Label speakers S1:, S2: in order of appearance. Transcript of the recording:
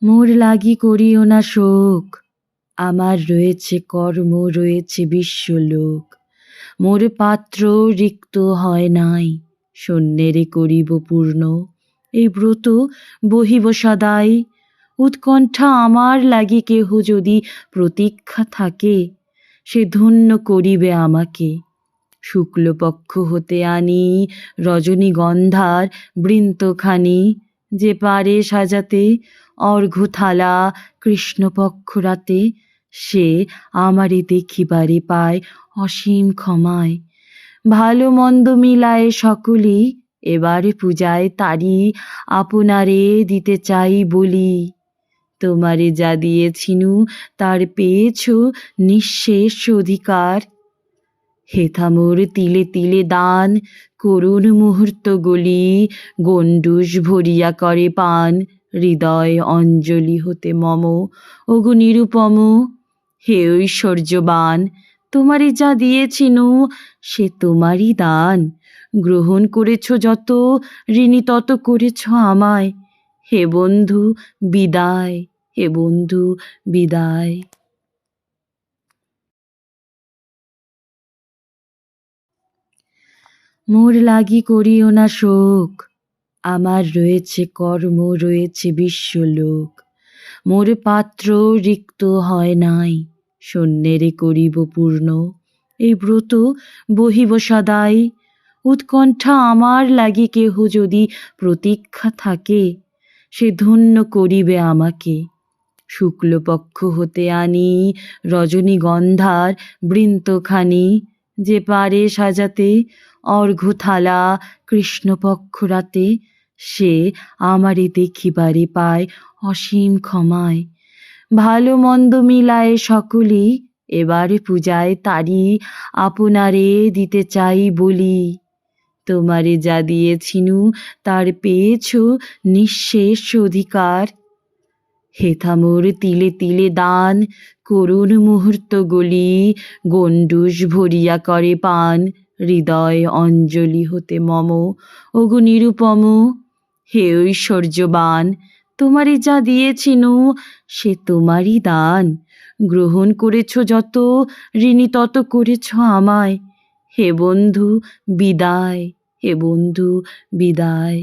S1: মোর লাগি করিও না শোক, আমার রয়েছে কর্ম, রয়েছে বিশ্বলোক। মোর পাত্র রিক্ত হয় নাই, শূন্যেরে করিব পূর্ণ। এই ব্রত বহিব সদাই, উৎকণ্ঠা আমার লাগি কেহ যদি প্রতীক্ষা থাকে, সে ধন্য করিবে আমাকে। শুক্লপক্ষ হতে আনি রজনীগন্ধার বৃন্তখানি, যে পারে সাজাতে অর্ঘ্যথালা কৃষ্ণপক্ষ রাতে, সে আমারে দেখিবারে পায় অসীম ক্ষমায়। ভালো মন্দ মিলায় সকলি, এবারে পূজায় তারি আপনারে দিতে চাই বলি। তোমারে যা দিয়েছিনু তার পেয়েছ নিঃশেষ অধিকার। হেথা মোর তিলে তিলে দান, করুণ মুহূর্তগুলি গণ্ডূষ ভরিয়া করে পান। হৃদয় অঞ্জলি হতে মম ওগো নিরুপম। হে ঐশ্বর্যবান, তোমারে যা দিয়েছিনু সে তোমারই দান। গ্রহণ করেছ যত, ঋণী তত করেছ আমায়। হে বন্ধু বিদায়, হে বন্ধু বিদায়। মোর লাগি করিও না শোক, আমার রয়েছে কর্ম, রয়েছে বিশ্বলোক। মোর পাত্র রিক্ত হয় নাই, শূন্যেরে করিব পূর্ণ। এই ব্রত বহিব সদাই, উৎকণ্ঠা আমার লাগি কেহ যদি প্রতীক্ষা থাকে, সে ধন্য করিবে আমাকে। শুক্লপক্ষ হতে আনি রজনীগন্ধার বৃন্তখানি, যে পারে সাজাতে অর্ঘ্যথালা কৃষ্ণপক্ষ রাতে, সে আমারে দেখিবারে পায় অসীম ক্ষমায়। ভালো মন্দ মিলায় সকলি, এবারে পূজায় তারি আপনারে দিতে চাই বলি। তোমারে যা দিয়েছিনু তার পেয়েছ নিঃশেষ অধিকার। হেথা মোর তিলে তিলে দান, করুণ মুহূর্তগুলি গণ্ডূষ ভরিয়া করে পান। হৃদয় অঞ্জলি হতে মম ওগো নিরুপম। হে ঐশ্বর্যবান, তোমারে যা দিয়েছিনু সে তোমারই দান। গ্রহণ করেছ যত, ঋণী তত করেছ আমায়। হে বন্ধু বিদায়, হে বন্ধু বিদায়।